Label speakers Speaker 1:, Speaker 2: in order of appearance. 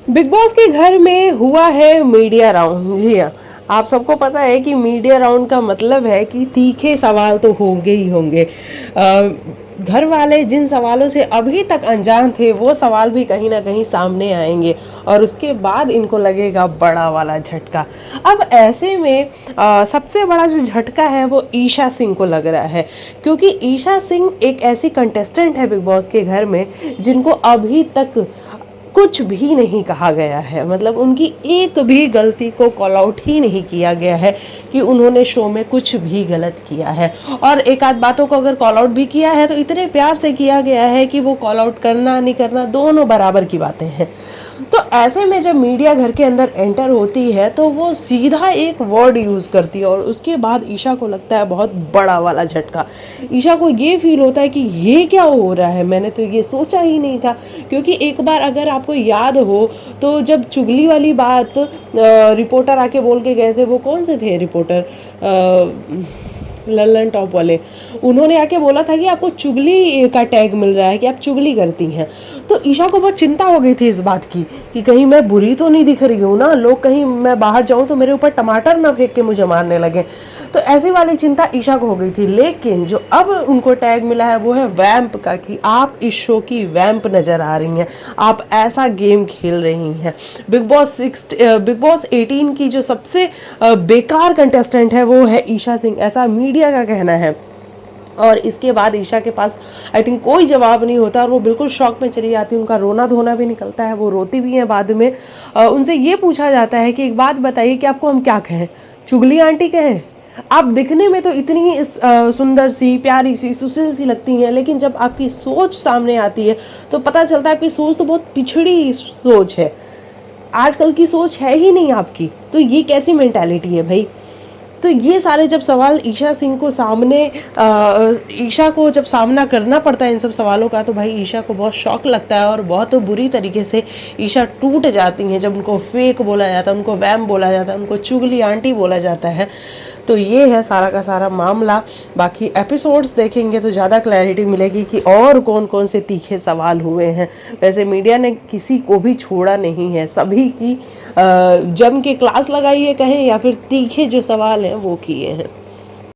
Speaker 1: Big boss के घर में हुआ है मीडिया राउंड। जी हाँ, आप सबको पता है कि मीडिया राउंड का मतलब है कि तीखे सवाल तो होंगे ही होंगे। घर वाले जिन सवालों से अभी तक अनजान थे वो सवाल भी कहीं ना कहीं सामने आएंगे और उसके बाद इनको लगेगा बड़ा वाला झटका। अब ऐसे में सबसे बड़ा जो झटका है वो ईशा सिंह को लग रहा है, क्योंकि ईशा सिंह एक ऐसी कंटेस्टेंट है बिग बॉस के घर में जिनको अभी तक कुछ भी नहीं कहा गया है। मतलब उनकी एक भी गलती को कॉल आउट ही नहीं किया गया है कि उन्होंने शो में कुछ भी गलत किया है। और एक आध बातों को अगर कॉल आउट भी किया है तो इतने प्यार से किया गया है कि वो कॉल आउट करना नहीं करना दोनों बराबर की बातें हैं। तो ऐसे में जब मीडिया घर के अंदर एंटर होती है तो वो सीधा एक वर्ड यूज़ करती है और उसके बाद ईशा को लगता है बहुत बड़ा वाला झटका। ईशा को ये फील होता है कि ये क्या हो रहा है, मैंने तो ये सोचा ही नहीं था। क्योंकि एक बार अगर आपको याद हो तो जब चुगली वाली बात रिपोर्टर आके बोल के गए थे, वो कौन से थे रिपोर्टर, लल्लन टॉप वाले, उन्होंने आके बोला था कि आपको चुगली का टैग मिल रहा है कि आप चुगली करती हैं। तो ईशा को बहुत चिंता हो गई थी इस बात की कि कहीं मैं बुरी तो नहीं दिख रही हूँ ना, लोग कहीं मैं बाहर जाऊँ तो मेरे ऊपर टमाटर ना फेंक के मुझे मारने लगे। तो ऐसी वाली चिंता ईशा को हो गई थी। लेकिन जो अब उनको टैग मिला है वो है वैम्प का, कि आप इस शो की वैम्प नज़र आ रही हैं, आप ऐसा गेम खेल रही हैं। बिग बॉस 18 की जो सबसे बेकार कंटेस्टेंट है वो है ईशा सिंह, ऐसा मीडिया का कहना है। और इसके बाद ईशा के पास आई थिंक कोई जवाब नहीं होता और वो बिल्कुल शॉक में चली जाती है। उनका रोना धोना भी निकलता है, वो रोती भी हैं बाद में। उनसे ये पूछा जाता है कि एक बात बताइए कि आपको हम क्या कहें, चुगली आंटी कहें? आप दिखने में तो इतनी सुंदर सी प्यारी सी सुशील सी लगती हैं, लेकिन जब आपकी सोच सामने आती है तो पता चलता है आपकी सोच तो बहुत पिछड़ी सोच है, आजकल की सोच है ही नहीं आपकी। तो ये कैसी मेंटालिटी है भाई? तो ये सारे जब सवाल ईशा सिंह को ईशा को जब सामना करना पड़ता है इन सब सवालों का, तो भाई ईशा को बहुत शॉक लगता है और बहुत बुरी तरीके से ईशा टूट जाती हैं जब उनको फेक बोला जाता है, उनको वैम बोला जाता है, उनको चुगली आंटी बोला जाता है। तो ये है सारा का सारा मामला। बाकी एपिसोड्स देखेंगे तो ज़्यादा क्लैरिटी मिलेगी कि और कौन कौन से तीखे सवाल हुए हैं। वैसे मीडिया ने किसी को भी छोड़ा नहीं है, सभी की जम के क्लास लगाई है कहें, या फिर तीखे जो सवाल हैं वो किए हैं।